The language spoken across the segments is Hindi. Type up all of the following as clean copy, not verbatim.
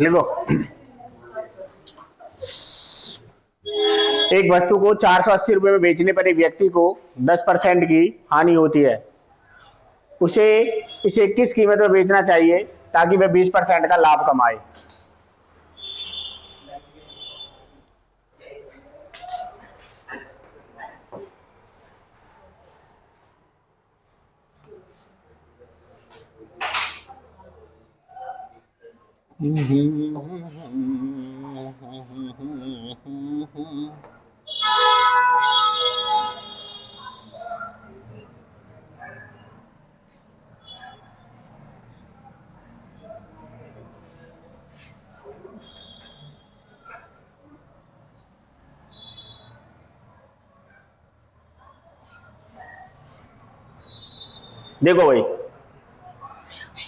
लिखो, एक वस्तु को 480 रुपए में बेचने पर एक व्यक्ति को 10% की हानि होती है। उसे इसे किस कीमत में बेचना चाहिए ताकि वह 20% का लाभ कमाए? देखो भाई,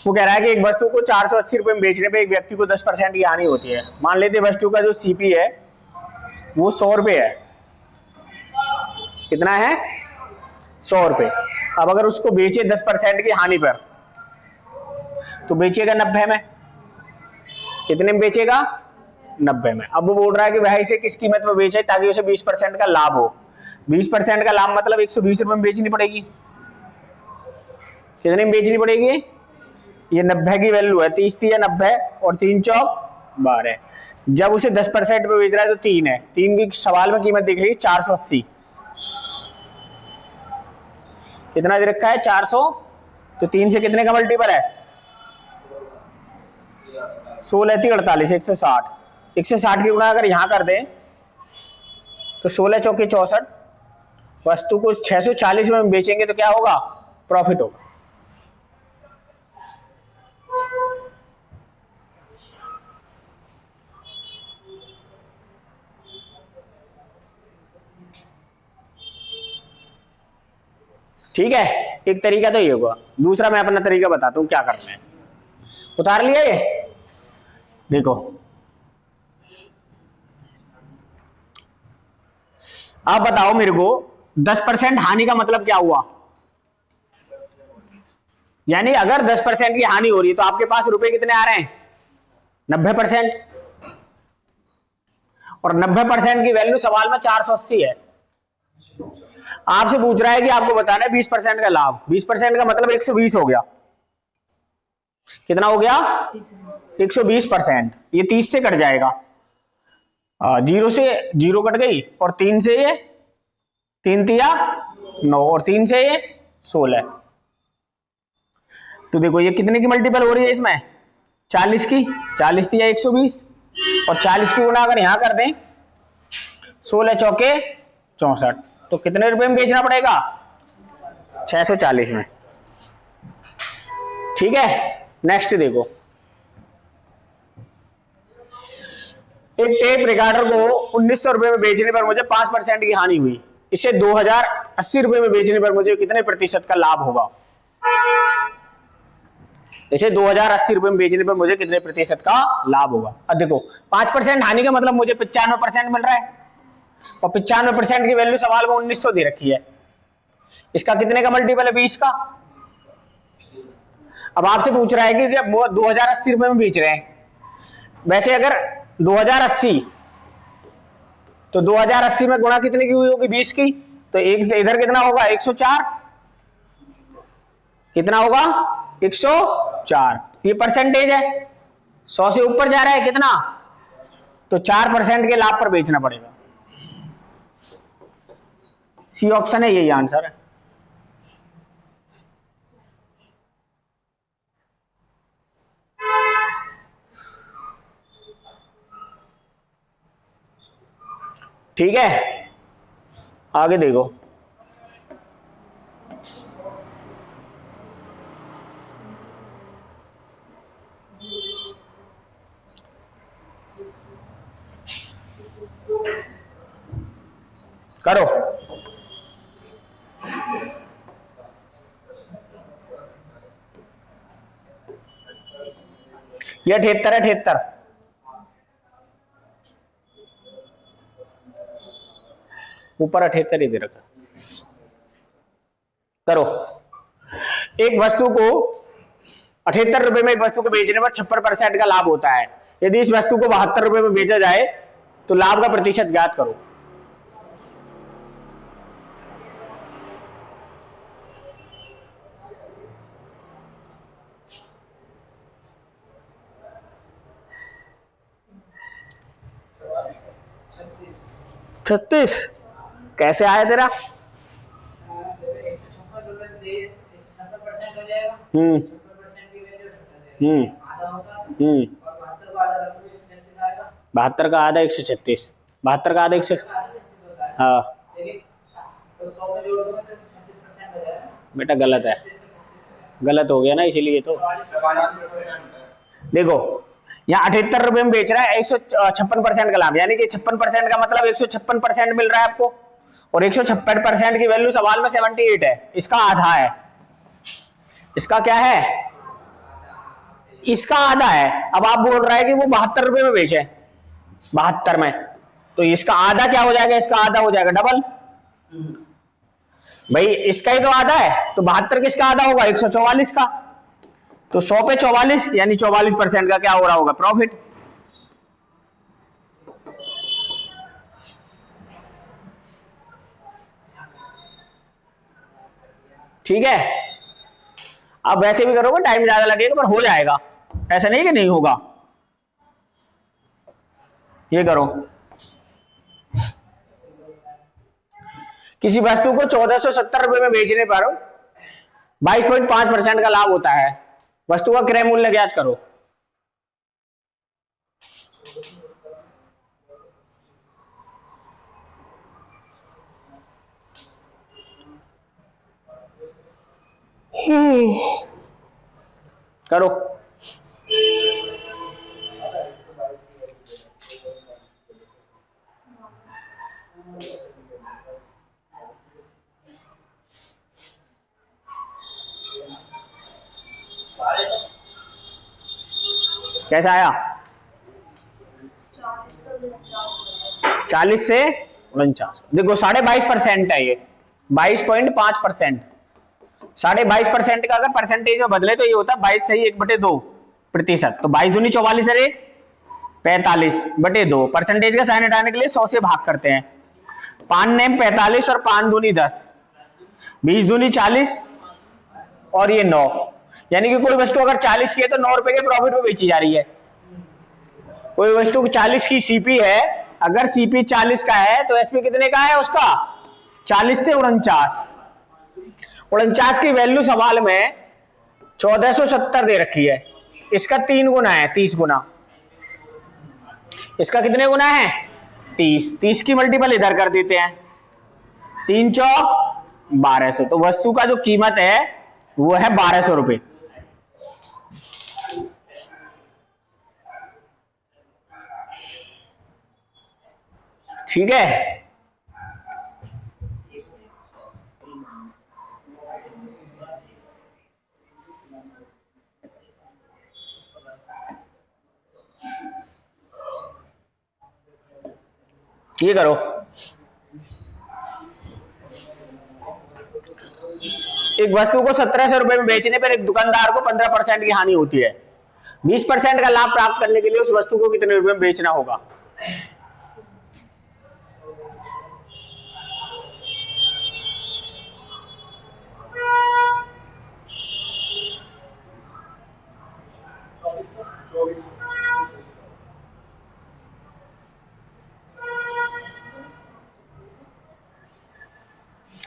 वो कह रहा है कि एक वस्तु को 480 रुपए में बेचने पे एक व्यक्ति को 10% की हानि होती है। मान लेते वस्तु का जो सीपी है वो 100 रुपए है। कितना है? 100 रुपए। अब अगर उसको बेचे 10% की हानि पर तो बेचेगा 90 में। कितने में बेचेगा? 90 में। अब वो बोल रहा है कि वह इसे किस कीमत में बेचे ताकि उसे 20% का लाभ हो। 20% का लाभ मतलब 120 रुपए में बेचनी पड़ेगी। कितने में बेचनी पड़ेगी? ये 90 की वैल्यू है, 30 या 90 और 3 चौक 12। जब उसे 10% पे बेच रहा है तो 3 है। 3 की सवाल में कीमत दिख रही है 480। कितना दे रखा है? 400। तो 3 से कितने का मल्टीपल है? 16 3 48, 160। 160 की गुणा अगर यहां कर दें तो 16 चौके 64। वस्तु को 640 में बेचेंगे तो क्या होगा? प्रॉफिट होगा। ठीक है, एक तरीका तो ये होगा। दूसरा मैं अपना तरीका बताता हूं क्या करना है। उतार लिया ये? देखो, आप बताओ मेरे को 10% हानि का मतलब क्या हुआ? यानी अगर 10% की हानि हो रही है तो आपके पास रुपए कितने आ रहे हैं? 90%। और 90% की वैल्यू सवाल में 480 है। आपसे पूछ रहा है कि आपको बताना है 20% का लाभ। 20% का मतलब 120 हो गया। कितना हो गया? 120%। ये 30 से कट जाएगा, 0 से 0 कट गई, और 3 से ये 3 तिया 9 और 3 से ये 16। तो देखो ये कितने की मल्टीपल हो रही है इसमें? 40 की। 40 तिया 120 और 40 की गुना अगर यहां कर दें 16 चौके 64, तो कितने रुपए में बेचना पड़ेगा? 640 में। ठीक है, नेक्स्ट देखो, एक टेप रिकॉर्डर को 1900 रुपए में बेचने पर मुझे 5% की हानि हुई। इसे 2080 रुपए में बेचने पर मुझे कितने प्रतिशत का लाभ होगा? इसे 2080 रुपए में बेचने पर मुझे कितने प्रतिशत का लाभ होगा? अब देखो, 5% हानि का मतलब मुझे 95% मिल रहा है, और 95% की वैल्यू सवाल में 1900 दे रखी है। इसका कितने का मल्टीपल है? 20 का। अब आपसे पूछ रहा है कि जब वो 2080 रुपए में बेच रहे हैं, वैसे अगर 2080 तो 2080 में गुणा कितने की हुई होगी? 20 की। तो एक इधर कितना होगा? 104। कितना होगा? 104। ये परसेंटेज है, 100 से ऊपर जा रहा है कितना? तो 4% के लाभ पर बेचना पड़ेगा। सी ऑप्शन है, यही आंसर है। ठीक है, आगे देखो, करो। ये 78 है, 78 ऊपर 78 ही दे रखा। करो, एक वस्तु को 78 रुपए में एक वस्तु को बेचने पर 56% का लाभ होता है। यदि इस वस्तु को 72 रुपए में बेचा जाए तो लाभ का प्रतिशत ज्ञात करो। छत्तीस कैसे आया तेरा? हम्म हम्म हम्म 72 का आधा 136, 72 का आधा 100। हाँ बेटा गलत है, गलत हो गया ना, इसीलिए तो। देखो यहाँ 78 रुपए में बेच रहा है, 156% का लाभ, यानी कि 56% का मतलब 156% मिल रहा है आपको, और 156% की वैल्यू सवाल में 78 है, इसका आधा है। इसका क्या है? इसका आधा है। अब आप बोल रहा है कि वो 72 रुपए में बेचे, 72 में, तो इसका आधा क्या हो जाएगा? इसका आधा हो जाएगा डबल। भाई इसका ही तो आधा है, तो 72 किसका आधा होगा? 144 का। तो 100 पे 44 यानी 44% का क्या हो रहा होगा? प्रॉफिट। ठीक है, अब वैसे भी करोगे टाइम ज्यादा लगेगा पर हो जाएगा, ऐसा नहीं कि नहीं होगा। ये करो, किसी वस्तु को 1470 रुपए में बेचने पर 22.5% का लाभ होता है, वस्तु का क्रय मूल्य ज्ञात करो। करो, कैसा आया? 40 से 49। देखो 22.5% है ये, 22.5%। 22.5% का अगर परसेंटेज में बदले तो ये होता है 22 से 1/2%। तो 22 दूनी 44 है, 45/2। परसेंटेज का साइन हटाने के लिए 100 से भाग करते हैं। 5 नेम 45 और 5 दूनी 10, 20 दूनी 40 और ये 9, यानी कि कोई वस्तु अगर 40 की है तो 9 रुपए के प्रॉफिट में बेची जा रही है। कोई वस्तु 40 की सीपी है, अगर सीपी 40 का है तो एसपी कितने का है उसका? 40 से 49। 49 की वैल्यू सवाल में 1470 दे रखी है, इसका 3 गुना है, 30 गुना। इसका कितने गुना है? 30। 30 की मल्टीपल इधर कर देते हैं, 3 चौक 1200। तो वस्तु का जो कीमत है वो है 1200 रुपए। ठीक है, ये करो। एक वस्तु को 1700 रुपए में बेचने पर एक दुकानदार को 15% की हानि होती है। 20% का लाभ प्राप्त करने के लिए उस वस्तु को कितने रुपए में बेचना होगा?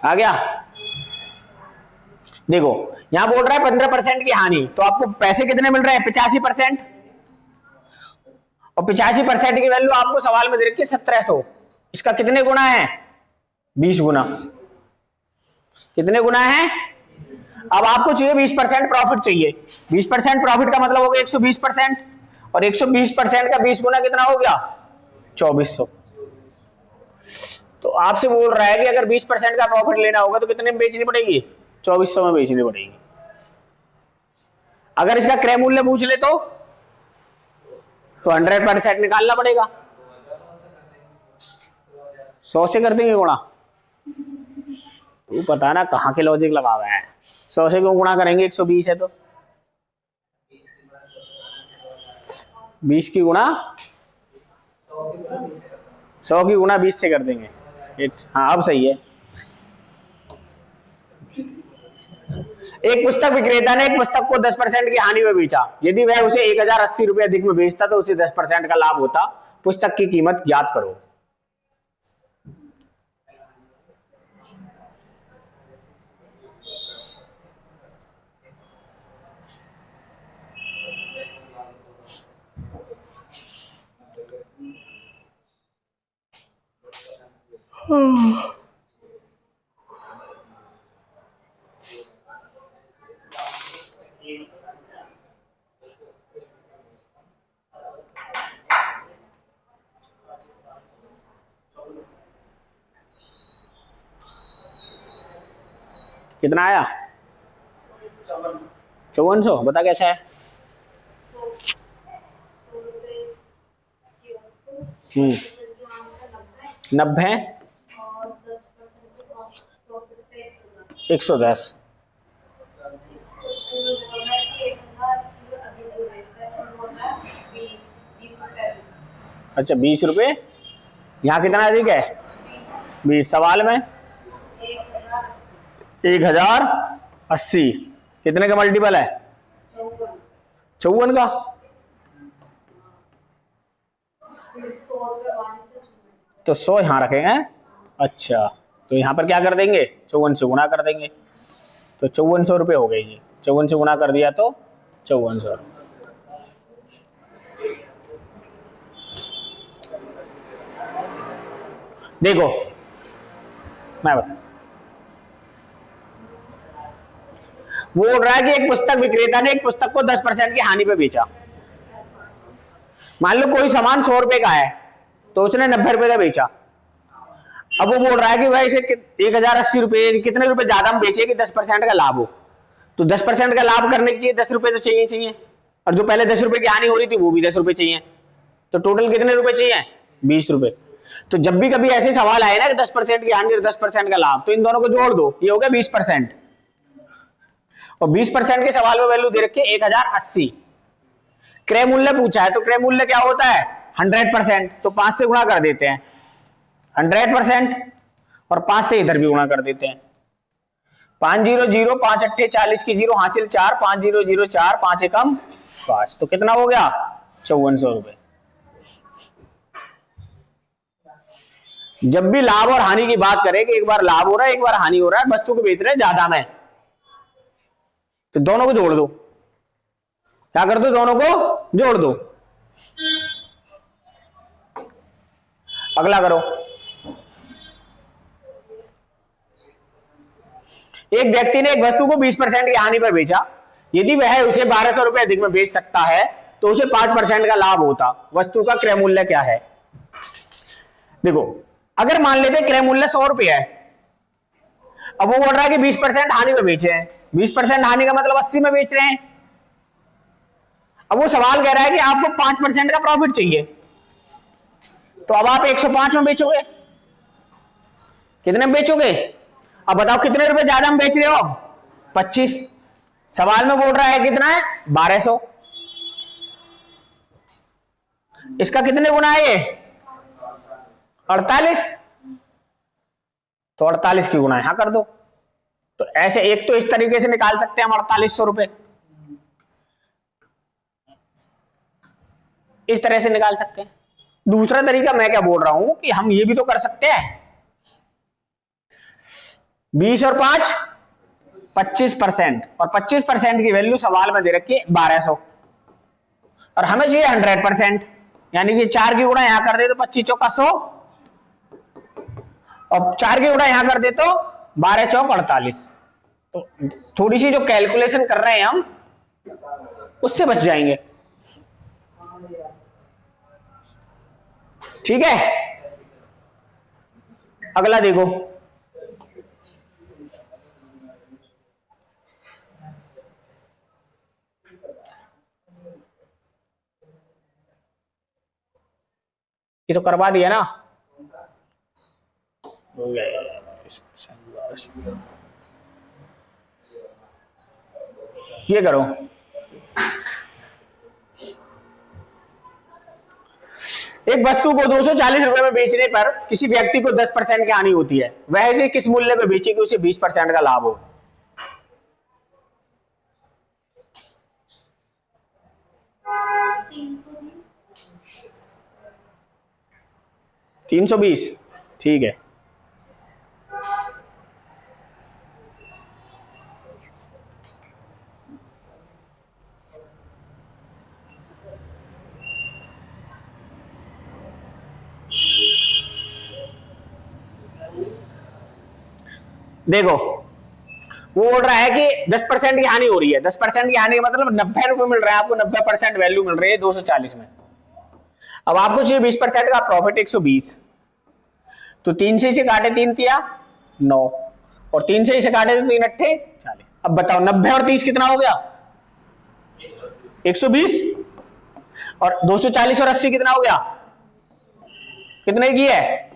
आ गया? देखो यहां बोल रहा है 15% की हानि, तो आपको पैसे कितने मिल रहे हैं? 85%। और 85% की वैल्यू आपको सवाल में दे रखी है 1700। इसका कितने गुना है? 20 गुना। कितने गुना है? अब आपको चाहिए 20% प्रॉफिट चाहिए। 20% प्रॉफिट का मतलब हो गया 120%, और 120% का 20 गुना कितना हो गया? 2400। तो आपसे बोल रहा है कि अगर 20% का प्रॉफिट लेना होगा तो कितने में बेचनी पड़ेगी? 2400 में बेचनी पड़ेगी। अगर इसका क्रय मूल्य पूछ ले तो 100% निकालना पड़ेगा। 100 से कर देंगे गुणा। तू पता ना कहां के लॉजिक लगा हुआ है। 100 से क्यों गुणा करेंगे? 120 है तो 20 की गुणा 100 की गुणा 20 से कर देंगे। हाँ अब सही है। एक पुस्तक विक्रेता ने एक पुस्तक को 10% की हानि में बेचा। यदि वह उसे 1080 रुपये अधिक में बेचता तो उसे 10% का लाभ होता। पुस्तक की कीमत ज्ञात करो। कितना आया? 5400। बता कैसा है? 90 110। अच्छा 20 रुपए। यहाँ कितना अधिक है? 20। सवाल में 1080 कितने का मल्टीपल है? 54 का। तो 100 यहाँ रखेंगे। अच्छा तो यहाँ पर क्या कर देंगे? 54 से गुणा कर देंगे। तो 5400 रुपये हो गए जी। 54 से गुणा कर दिया तो 5400। देखो मैं बता, वो बोल रहा है कि एक पुस्तक विक्रेता ने एक पुस्तक को 10% की हानि पे बेचा। मान लो कोई सामान 100 रुपए का है तो उसने 90 रुपए का बेचा। अब वो बोल रहा है कि भाई इसे 1080 रुपए कितने रुपए ज्यादा हम बेचे कि 10% का लाभ हो। तो 10% का लाभ करने के चाहिए 10 रुपए तो चाहिए। और जो पहले 10 रुपए की हानि हो रही थी वो भी 10 रुपए चाहिए। तो टोटल कितने रुपए चाहिए? 20 रुपए। तो जब भी कभी ऐसे सवाल आए ना कि 10% की हानि और 10% का लाभ, तो इन दोनों को जोड़ दो, ये हो गया 20%। और 20% के सवाल में वैल्यू दे रखी है 1080। क्रय मूल्य पूछा है तो क्रय मूल्य क्या होता है? 100%। तो 5 से गुणा कर देते हैं 100% और 5 से इधर भी गुणा कर देते हैं। 500 5 अट्ठे 40 की 0 हासिल 4 5004 5 एकम 5। तो कितना हो गया? 5400 रुपए। जब भी लाभ और हानि की बात करें कि एक बार लाभ हो रहा है एक बार हानि हो रहा है, वस्तु को बेच रहे हैं ज्यादा में, तो दोनों को जोड़ दो। क्या कर दो? दोनों को जोड़ दो। अगला करो। एक व्यक्ति ने एक वस्तु को 20% की हानि पर बेचा। यदि वह उसे 1200 रुपए अधिक में बेच सकता है तो उसे 5% का लाभ होता। वस्तु का क्रय मूल्य क्या है? देखो अगर मान लेते क्रय मूल्य 100 रुपए है, अब वो बोल रहा है कि 20% हानि में बेचे हैं। 20% हानि का मतलब 80 में बेच रहे हैं। अब वो सवाल कह रहा है कि आपको 5% का प्रॉफिट चाहिए, तो अब आप 105 में बेचोगे। कितने में बेचोगे? अब बताओ कितने रुपए ज्यादा में बेच रहे हो? 25। सवाल में बोल रहा है कितना है? 1200। इसका कितने गुना है? ये 48। तो 48 की गुना यहां कर दो। तो ऐसे एक तो इस तरीके से निकाल सकते हैं हम 4800 रुपए, इस तरह से निकाल सकते हैं। दूसरा तरीका मैं क्या बोल रहा हूं कि हम ये भी तो कर सकते हैं, 20 और 5 25%, और 25% की वैल्यू सवाल में दे रखी है 1200 और हमें चाहिए 100%, यानी कि 4 की गुणा यहां कर दे तो 25 चौका 100 और 4 की गुणा यहां कर दे तो 12 चौक 48। तो थोड़ी सी जो कैलकुलेशन कर रहे हैं हम उससे बच जाएंगे। ठीक है, अगला देखो। ये तो करवा दिया ना, ये करो। एक वस्तु को 240 रुपए में बेचने पर किसी व्यक्ति को 10% की हानि होती है, वह इसे किस मूल्य पे बेचेगी उसे 20% का लाभ हो। $320, ठीक है। देखो वो बोल रहा है कि 10% की हानि हो रही है। 10% की हानि का मतलब 90 रुपए मिल रहा है आपको, 90% वैल्यू मिल रही है 240 में। अब आपको चाहिए 20% का प्रॉफिट 120, तो 3 से इसे काटे 3 तिया 9 और 3 से इसे काटे तो 3 अट्ठे 40। अब बताओ 90 और 30 कितना हो गया? 120। और 240 और 80 कितना हो गया? कितने की है?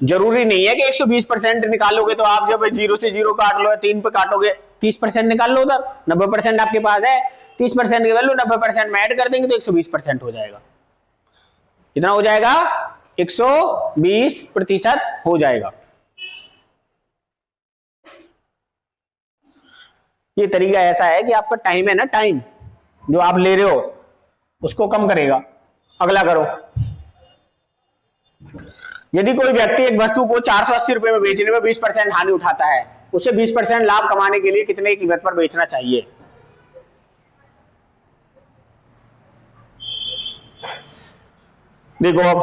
जरूरी नहीं है कि 120% निकालोगे तो आप जब 0 से 0 काट लो या 3 पे काटोगे 30% निकाल लो उधर। 90% आपके पास है, 30% की वैल्यू 90% में ऐड कर देंगे तो 120% हो जाएगा। कितना हो जाएगा? 120% हो जाएगा। ये तरीका ऐसा है कि आपका टाइम है ना, टाइम जो आप ले रहे हो उसको कम करेगा। अगला करो। यदि कोई व्यक्ति एक वस्तु को 480 रुपए में बेचने में 20% हानि उठाता है, उसे 20% लाभ कमाने के लिए कितने की कीमत पर बेचना चाहिए? देखो अब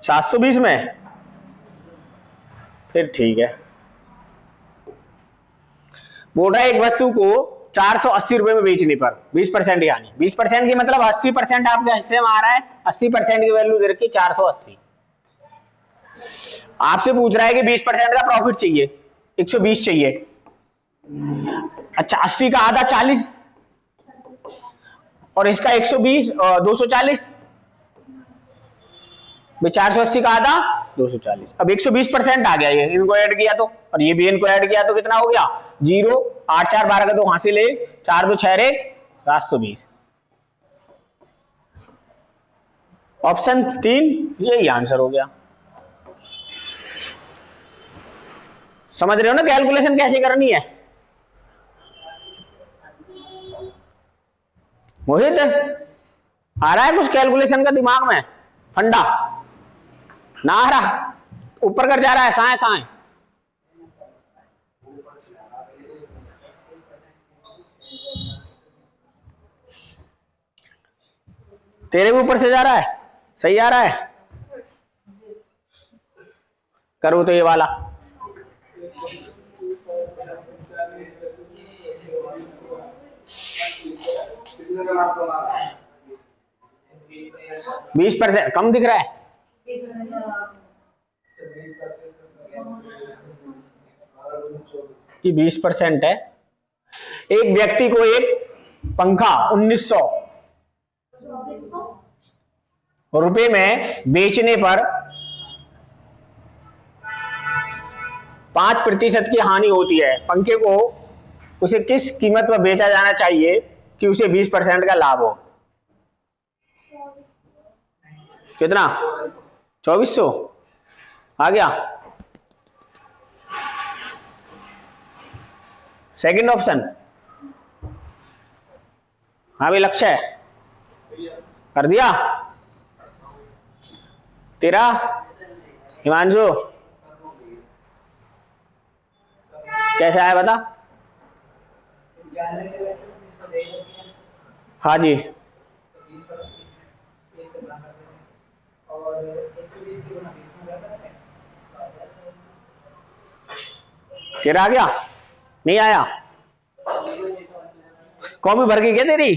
720 में, फिर ठीक है। बोल रहा है एक वस्तु को 480 रुपए में बेचने पर 20% की हानि। 20% की मतलब 80% आपके हिस्से में आ रहा है, 80% की वैल्यू दे रखी 480। आपसे पूछ रहा है कि 20% का प्रॉफिट चाहिए, 120 चाहिए। अच्छा 80 का आधा 40 और इसका 120 240, 480 का आधा 240। अब 120% आ गया, ये इनको ऐड किया तो, और ये भी इनको ऐड किया तो कितना हो गया? 0 8 4 12 का 2 हासिल 1 4 2 6 1 720। ऑप्शन 3 यही आंसर हो गया। समझ रहे हो ना कैलकुलेशन कैसे करनी है? मोहित आ रहा है कुछ कैलकुलेशन का दिमाग में फंडा? ना आ रहा, ऊपर कर जा रहा है साए साए। तेरे भी ऊपर से जा रहा है? सही आ रहा है? करो तो ये वाला। बीस % कम दिख रहा है। कि 20% है। एक व्यक्ति को एक पंखा 1900 रुपए में बेचने पर 5% की हानि होती है। पंखे को उसे किस कीमत पर बेचा जाना चाहिए कि उसे 20% का लाभ हो? कितना? 2400 आ गया। Second option. हाँ भी लक्ष्य है, कर दिया तेरा हिमांशु? कैसे आया बता? हाँ जी तेरा आ गया? नहीं आया? कॉपी भर गई क्या तेरी?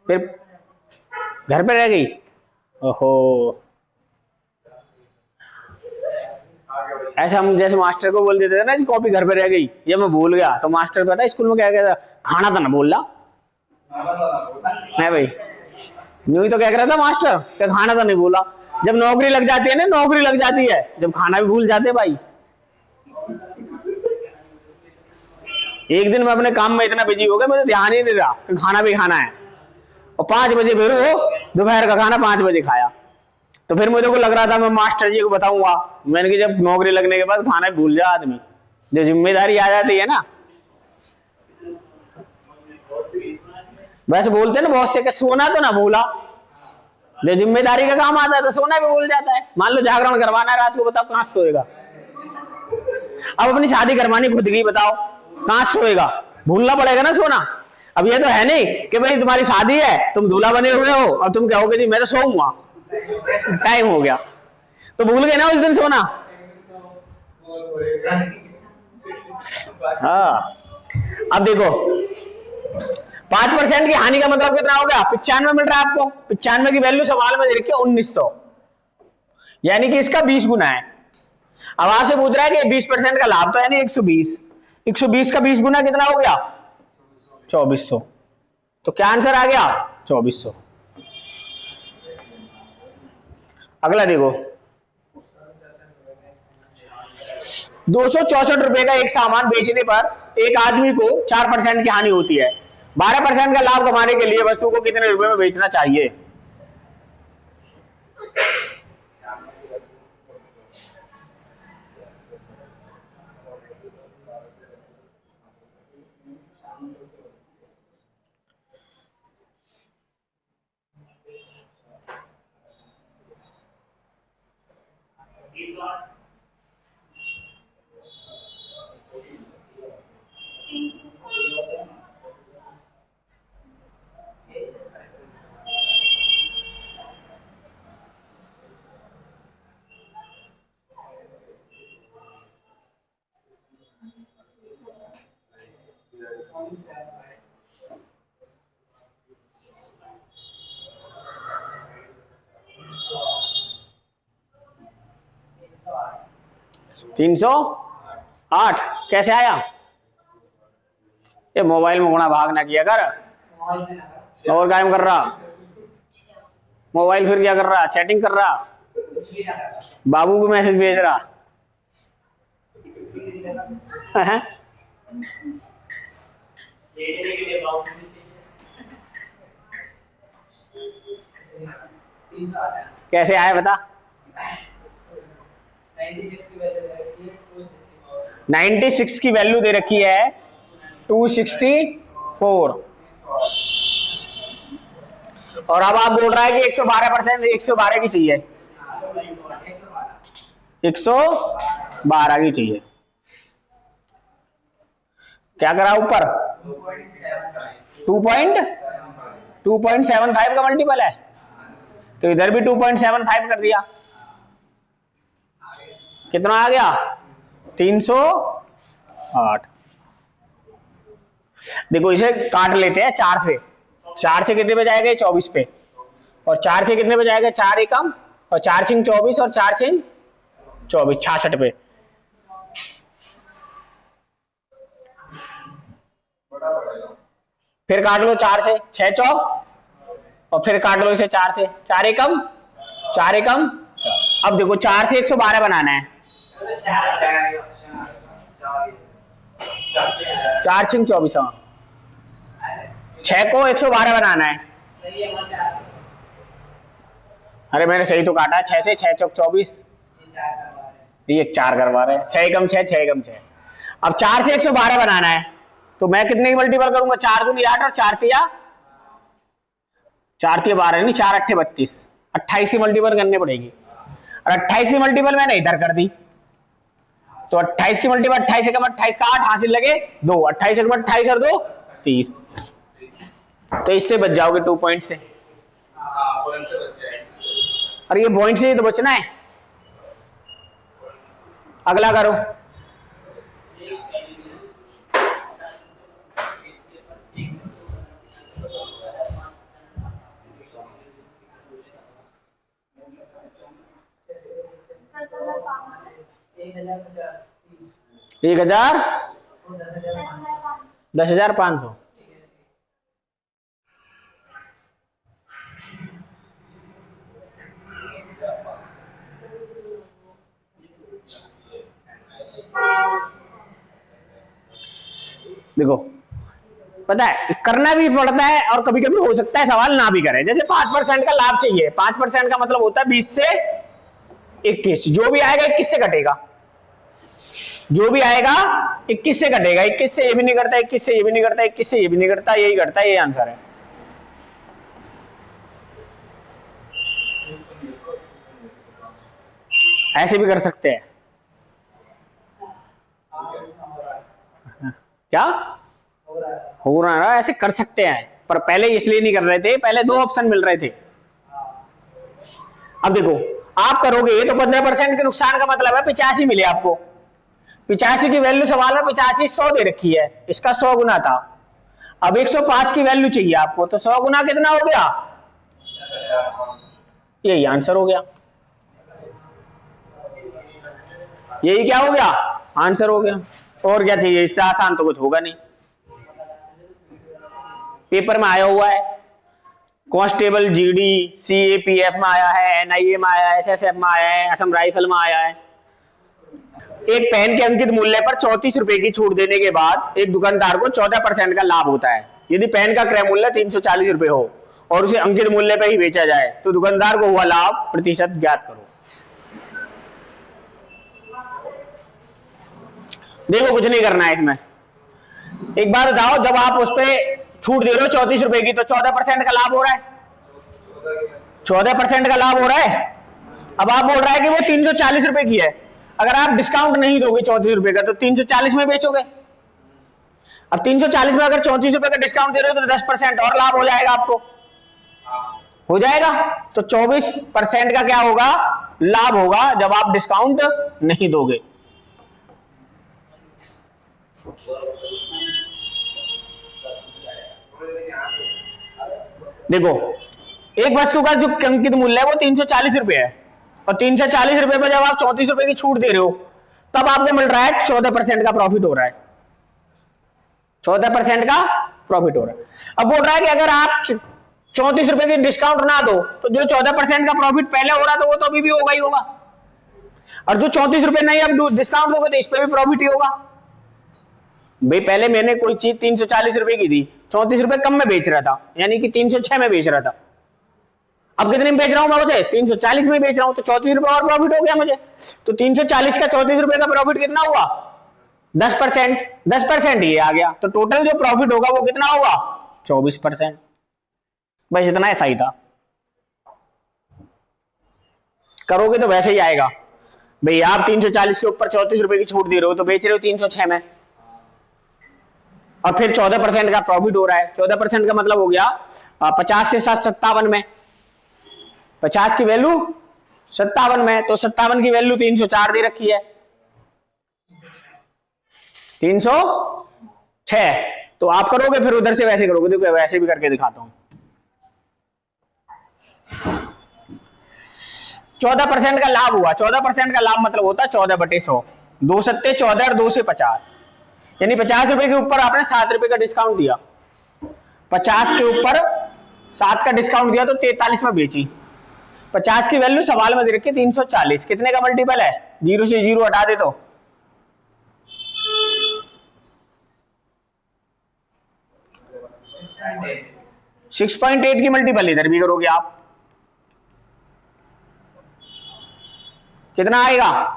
फिर घर पे रह गई? ओहो, ऐसा हम जैसे मास्टर को बोल देते थे ना कि कॉपी घर पे रह गई, ये मैं भूल गया, तो मास्टर पता है स्कूल में क्या कहता? खाना तो ना बोल रहा है भाई, यूं ही तो कह रहा था मास्टर कि खाना तो नहीं बोला। जब नौकरी लग जाती है ना, नौकरी लग जाती है, जब खाना भी भूल जाते भाई। एक दिन मैं अपने काम में इतना बिजी हो गया, मुझे ध्यान ही नहीं रहा कि खाना भी खाना है, और 5 बजे फिर वो दोपहर का खाना 5 बजे खाया। तो फिर मुझे को लग रहा था मैं मास्टर जी को बताऊंगा, मैंने कि जब नौकरी लगने के बाद खाना भूल जा आदमी, जो जिम्मेदारी आ जाती है ना। वैसे बोलते हैं ना बहुत से कि सोना तो ना भूला, जो जिम्मेदारी का काम आता है तो सोना भी भूल जाता है। मान लो जागरण करवाना है रात को, बताओ कहां सोएगा। अब अपनी शादी करवानी खुद की, बताओ कहां सोएगा, भूलना पड़ेगा ना सोना। अब ये तो है नहीं कि भाई तुम्हारी शादी है, तुम दूल्हा बने हुए हो और तुम कहोगे जी मैं तो सोऊंगा, टाइम हो गया, तो भूल गए ना उस दिन सोना। हाँ, अब देखो 5% की हानि का मतलब कितना हो गया, 95 मिल रहा है आपको। 95 की वैल्यू सवाल में दे रखी है 1900, यानी कि इसका 20 गुना है। अब आपसे पूछ रहा है कि 20% का लाभ तो है नहीं 120, 120 का 20 गुना कितना हो गया 2400, तो क्या आंसर आ गया 2400। अगला देखो 264 रुपए का एक सामान बेचने पर एक आदमी को 4% की हानि होती है। 12% का लाभ कमाने के लिए वस्तु को कितने रुपए में बेचना चाहिए। तीन सौ आठ कैसे आया। ये मोबाइल में गुणा भाग ना किया कर, और कायम कर रहा मोबाइल, फिर क्या कर रहा, चैटिंग कर रहा, बाबू को मैसेज भेज रहा है? कैसे आया बता। 96 की वैल्यू दे रखी है 264, और अब आप बोल रहा है कि 112%, 112 की चाहिए, 112 की चाहिए। क्या करा ऊपर 2.75 का मल्टीपल है, तो इधर भी 2.75 कर दिया, कितना आ गया 308। देखो इसे काट लेते हैं 4 से, 4 से कितने पे जाएगा 24 पे, और 4 से कितने पे जाएगा 4 एकम, और 4 छिंग 24, और 4 छिंग 24 66 पे। फिर काट लो 4 से, 6 चौक, और फिर काट लो इसे 4 से, 4 एकम 4 एकम। अब देखो 4 से 112 बनाना है, 4 छिंग 24, 6 को 112 बनाना है। अरे मैंने सही तो काटा, 6 से 6 चौक 24, ये 4 करवा रहे हैं, 6 एकम 6, 6 एकम 6। अब 4 से 112 बनाना है, तो मैं कितने की मल्टीपल करूंगा, 4 दूनी 8 और 4 तिया 12 नहीं, 4 अट्ठे 32, 28 की मल्टीपल करनी पड़ेगी, और 28 की मल्टीपल मैंने इधर कर दी, तो 28 की मल्टीपल 28 एकम 28 का 8 हासिल लगे 2, 28 एकम 28 और 2 30, तो इससे बच जाओगे 2 पॉइंट से। और ये पॉइंट से ही तो बचना है। अगला करो, एक हजार 10,500। देखो पता है करना भी पड़ता है और कभी कभी हो सकता है सवाल ना भी करे। जैसे 5% का लाभ चाहिए, 5% का मतलब होता है 20 से 21, जो भी आएगा 21 से कटेगा, जो भी आएगा 21 से कटेगा, 21 से ये भी नहीं करता, 21 से ये भी नहीं करता, 21 से ये भी नहीं करता, यही करता है, यही आंसर है। ऐसे भी कर सकते हैं क्या हो रहा है, ऐसे कर सकते हैं, पर पहले इसलिए नहीं कर रहे थे, पहले 2 ऑप्शन मिल रहे थे। अब देखो आप करोगे तो 15% के नुकसान का मतलब है 85 मिले आपको, 85 की वैल्यू सवाल में 85 100 दे रखी है, इसका 100 गुना था। अब 105 की वैल्यू चाहिए आपको, तो 100 गुना कितना हो गया, यही आंसर हो गया, यही क्या हो गया, आंसर हो गया। और क्या चाहिए, इससे आसान तो कुछ होगा नहीं। पेपर में आया हुआ है, कांस्टेबल जीडी सीएपीएफ में आया है, एनआईए में आया है, एसएसएफ में आया है, असम राइफल में आया है। एक पेन के अंकित मूल्य पर 34 रुपए की छूट देने के बाद एक दुकानदार को 14% का लाभ होता है। यदि पेन का क्रय मूल्य 340 रुपए हो और उसे अंकित मूल्य पर ही बेचा जाए तो दुकानदार को हुआ लाभ प्रतिशत ज्ञात करो। देखो कुछ नहीं करना है इसमें, एक बार बताओ, जब आप उस पर छूट दे रहे हो 34 रुपए की तो 14% का लाभ हो रहा है, 14% का लाभ हो रहा है। अब आप बोल रहा है कि वो 340 रुपए की है, अगर आप डिस्काउंट नहीं दोगे 34 रुपए का तो 340 में बेचोगे। अब 340 में अगर 34 रुपए का डिस्काउंट दे रहे हो तो 10% और लाभ हो जाएगा आपको, हो जाएगा। तो 24% का क्या होगा, लाभ होगा जब आप डिस्काउंट नहीं दोगे। देखो एक वस्तु का जो अंकित मूल्य है वो 340 रुपए है और 340 रुपए पर जब आप 34 रुपए की छूट दे रहे हो तब आपको मिल रहा है 14% का प्रॉफिट हो रहा है, 14% का प्रॉफिट हो रहा है। अब बोल रहा है कि अगर आप 34 रुपए की डिस्काउंट ना दो तो जो 14% का प्रॉफिट पहले हो रहा था वो तो अभी भी होगा ही होगा, और जो 34 रुपए नहीं अब डिस्काउंट दोगे तो इस पे भी प्रॉफिट ही होगा। भाई पहले मैंने कोई चीज 340 रुपए की थी, 34 रुपए कम में बेच रहा था, यानी कि 306 में बेच रहा था। अब कितने में बेच रहा हूं मैं उसे, 340 में बेच रहा हूं, तो 34 रुपए और प्रॉफिट हो गया मुझे। तो 340 का 34 रुपए का प्रॉफिट कितना हुआ, 10%, 10% ये आ गया, तो टोटल जो प्रॉफिट होगा वो कितना होगा, 24%। बस इतना सही था, करोगे तो वैसे ही आएगा। भाई आप 340 के ऊपर 34 रुपए की छूट दे रहे हो तो बेच रहे हो 306 में, और फिर 14% का प्रॉफिट हो रहा है। 14% का मतलब हो गया 50 से 57 में, 50 की वैल्यू 57 में, तो 57 की वैल्यू 304 दे रखी है, 306। तो आप करोगे फिर उधर से वैसे करोगे, देखो वैसे भी करके दिखाता हूं। 14% का लाभ हुआ, 14% का लाभ मतलब होता है 14/100, 2 सत्ते 14 और 2 से 50, यानी 50 रुपए के ऊपर आपने 7 रुपए का डिस्काउंट दिया, 50 के ऊपर 7 का डिस्काउंट दिया तो 43 में बेची। 50 की वैल्यू सवाल में दे रखी 340, कितने का मल्टीपल है, 0 से 0 हटा दे तो 6.8 की मल्टीपल इधर भी करोगे आप, कितना आएगा,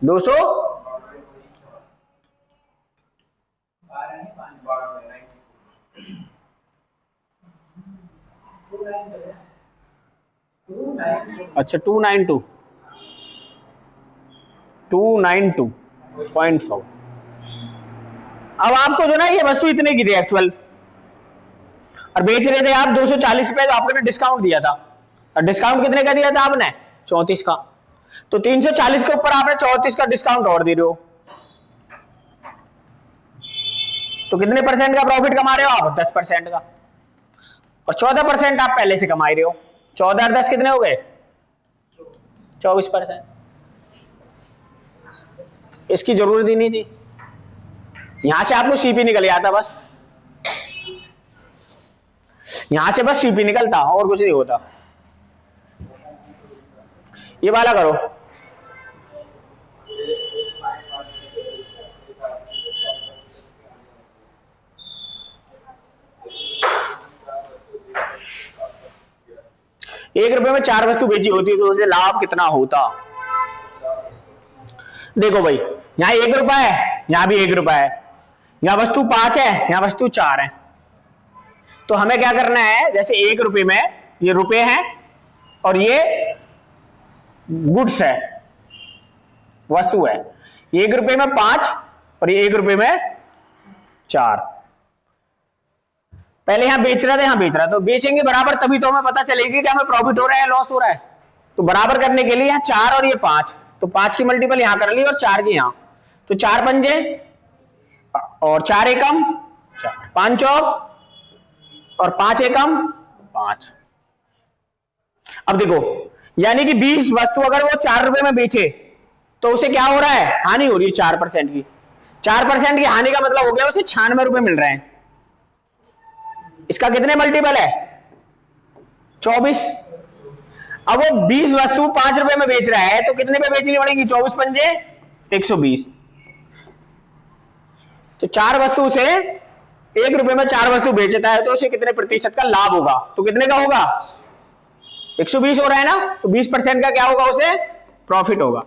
दो सौ 292.4। अब आपको जो ना ये वस्तु इतने की थी एक्चुअल, और बेच रहे थे आप 240 रुपए, तो आपने डिस्काउंट दिया था, और डिस्काउंट कितने का दिया था आपने, 34 का, तो 340 के ऊपर आपने 34 का डिस्काउंट और दे रहे हो, तो कितने परसेंट का प्रॉफिट कमा रहे हो आप, 10% का, और 14% आप पहले से कमा रहे हो, 14 और 10 कितने हो गए, 24%। इसकी जरूरत ही नहीं थी, यहां से आपको सीपी निकल जाता, बस यहां से बस सीपी निकलता और कुछ नहीं होता। ये वाला करो, ₹1 में 4 वस्तु बेची होती तो उसे लाभ कितना होता। देखो भाई, यहां ₹1 है, यहां भी ₹1 है, यहां वस्तु 5 है, यहां वस्तु 4 है। तो हमें क्या करना है, जैसे ₹1 में ये रुपए हैं और ये गुड्स है, वस्तु है। ₹1 में 5 और ये ₹1 में 4। पहले यहां बेच रहा था, यहां बेच रहा, तो बेचेंगे बराबर तभी तो हमें पता चलेगी कि हमें प्रॉफिट हो रहा है लॉस हो रहा है। तो बराबर करने के लिए यहां 4 और ये 5, तो 5 की मल्टीपल यहां कर ली और 4 की यहां, तो 4 पंजे और 4 एकम 4, 5 चौक और 5 एकम 5। अब देखो, यानी कि 20 वस्तु अगर वो ₹4 में बेचे तो उसे क्या हो रहा है, हानि हो रही है 4% की। 4% की हानि का मतलब हो गया उसे ₹96 मिल रहे हैं। इसका कितने मल्टीपल है, 24। अब वो 20 वस्तु ₹5 में बेच रहा है तो कितने पे बेचनी पड़ेगी, 24 पंजे 120। तो 4 वस्तु से ₹1 में 4 वस्तु बेचता है तो उसे कितने प्रतिशत का लाभ होगा, तो कितने का होगा, 120 हो रहा है ना, तो 20% का क्या होगा, उसे प्रॉफिट होगा।